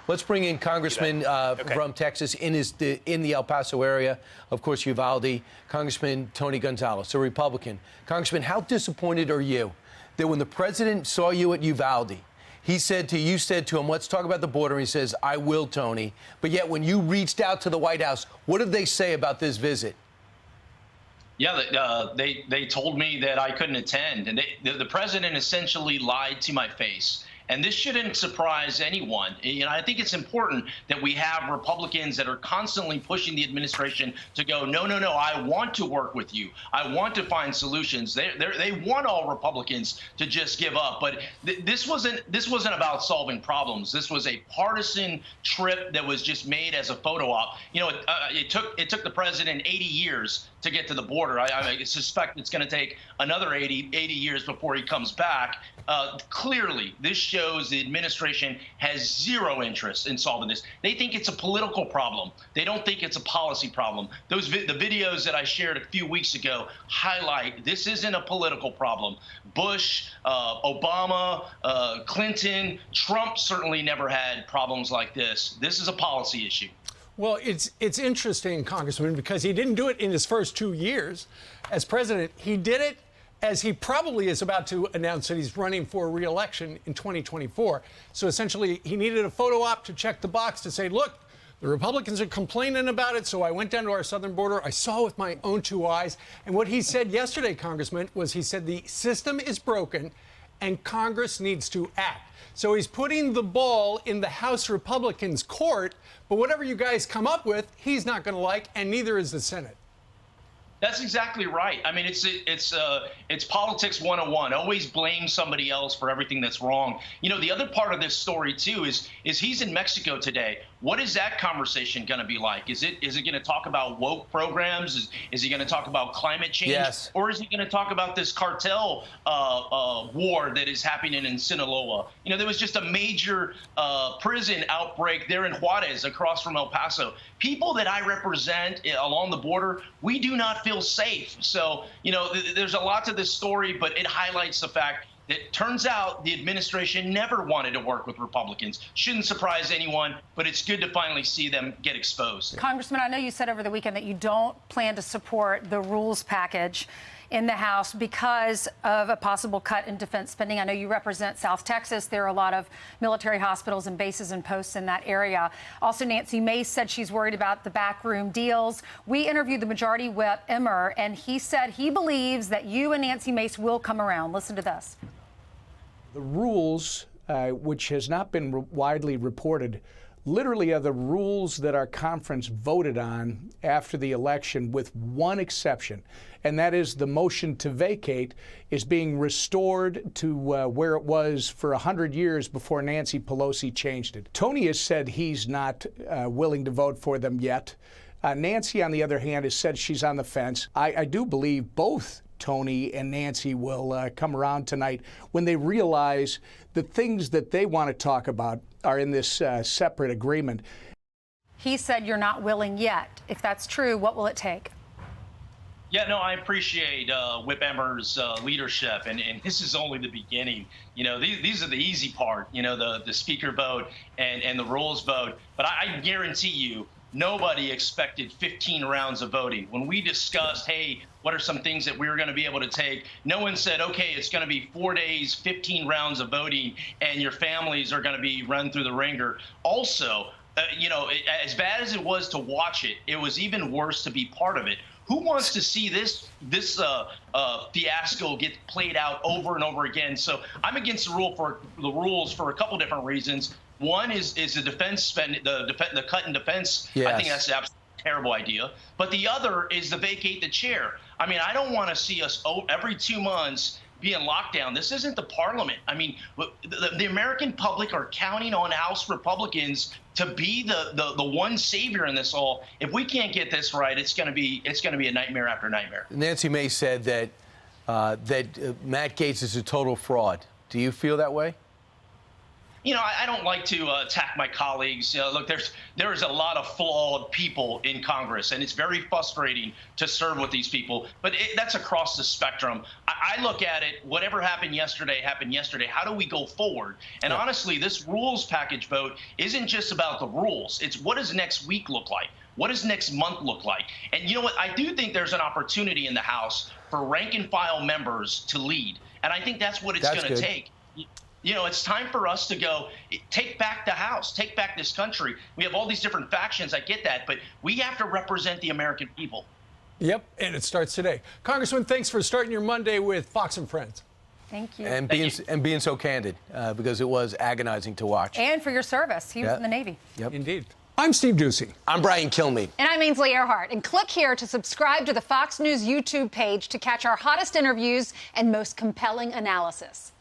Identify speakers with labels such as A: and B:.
A: Let's bring in Congressman from Texas in the El Paso area, of course, Uvalde, Congressman Tony Gonzales, a Republican. Congressman, how disappointed are you that when the president saw you at Uvalde, you said to him, let's talk about the border, and he says, I will, Tony. But yet when you reached out to the White House, what did they say about this visit?
B: Yeah, they told me that I couldn't attend, and the president essentially lied to my face. And this shouldn't surprise anyone. You know, I think it's important that we have Republicans that are constantly pushing the administration to go, no, no, no, I want to work with you. I want to find solutions. They want all Republicans to just give up. But this wasn't about solving problems. This was a partisan trip that was just made as a photo op. You know, it took the president 80 years to get to the border. I suspect it's going to take another 80 years before he comes back. Clearly, this shows the administration has zero interest in solving this. They think it's a political problem. They don't think it's a policy problem. The videos that I shared a few weeks ago highlight this isn't a political problem. Bush, Obama, Clinton, Trump certainly never had problems like this. This is a policy issue.
C: Well, it's interesting, Congressman, because he didn't do it in his first 2 years as president. He did it as he probably is about to announce that he's running for re-election in 2024. So essentially, he needed a photo op to check the box to say, look, the Republicans are complaining about it, so I went down to our southern border. I saw with my own 2 eyes. And what he said yesterday, Congressman, was he said the system is broken and Congress needs to act. So he's putting the ball in the House Republicans' court, but whatever you guys come up with, he's not going to like, and neither is the Senate.
B: That's exactly right. I mean, it's politics 101. Always blame somebody else for everything that's wrong. You know, the other part of this story too is he's in Mexico today. What is that conversation going to be like? Is it going to talk about woke programs? Is he going to talk about climate change?
A: Yes.
B: Or is he going to talk about this cartel war that is happening in Sinaloa? You know, there was just a major prison outbreak there in Juarez, across from El Paso. People that I represent along the border, we do not feel safe. So, you know, there's a lot to this story, but it highlights the fact that turns out the administration never wanted to work with Republicans. Shouldn't surprise anyone, but it's good to finally see them get exposed.
D: Congressman, I know you said over the weekend that you don't plan to support the rules package in the House because of a possible cut in defense spending. I know you represent South Texas. There are a lot of military hospitals and bases and posts in that area. Also, Nancy Mace said she's worried about the backroom deals. We interviewed the Majority Whip, Emmer, and he said he believes that you and Nancy Mace will come around. Listen to this.
E: The rules, which has not been widely reported, literally are the rules that our conference voted on after the election, with one exception, and that is the motion to vacate is being restored to where it was for 100 years before Nancy Pelosi changed it. Tony has said he's not willing to vote for them yet. Nancy, on the other hand, has said she's on the fence. I do believe both Tony and Nancy will come around tonight when they realize the things that they want to talk about are in this separate agreement.
D: He said you're not willing yet. If that's true, what will it take?
B: Yeah, no, I appreciate Whip Emmer's leadership, and this is only the beginning. You know, these are the easy part, you know, the speaker vote and the rules vote. But I guarantee you, nobody expected 15 rounds of voting. When we discussed, hey, what are some things that we were going to be able to take, no one said, okay, it's going to be 4 days, 15 rounds of voting, and your families are going to be run through the ringer. Also, you know, as bad as it was to watch it, it was even worse to be part of it. Who wants to see this fiasco get played out over and over again? So I'm against the rules for a couple different reasons. One is the defense spend, the cut in defense.
A: Yes.
B: I think that's an absolutely terrible idea. But the other is to vacate the chair. I mean, I don't want to see us every 2 months be in lockdown. This isn't the parliament. I mean, the American public are counting on House Republicans to be the one savior in this all. If we can't get this right, it's going to be a nightmare after nightmare.
A: Nancy Mace said that Matt Gaetz is a total fraud. Do you feel that way?
B: I don't like to attack my colleagues. Look, there is a lot of flawed people in Congress, and it's very frustrating to serve with these people. But that's across the spectrum. I look at it, whatever happened yesterday happened yesterday. How do we go forward? And honestly, this rules package vote isn't just about the rules. It's what does next week look like? What does next month look like? And you know what? I do think there's an opportunity in the House for rank and file members to lead. And I think that's what it's going to take. It's time for us to go take back the House, take back this country. We have all these different factions. I get that, but we have to represent the American people.
C: Yep, and it starts today. Congressman, thanks for starting your Monday with Fox and Friends.
D: Thank you.
A: And being so candid, because it was agonizing to watch.
D: And for your service. He was in the Navy.
A: Yep.
C: Indeed. I'm Steve Ducey.
A: I'm Brian Kilmeade.
F: And I'm Ainsley Earhart. And click here to subscribe to the Fox News YouTube page to catch our hottest interviews and most compelling analysis.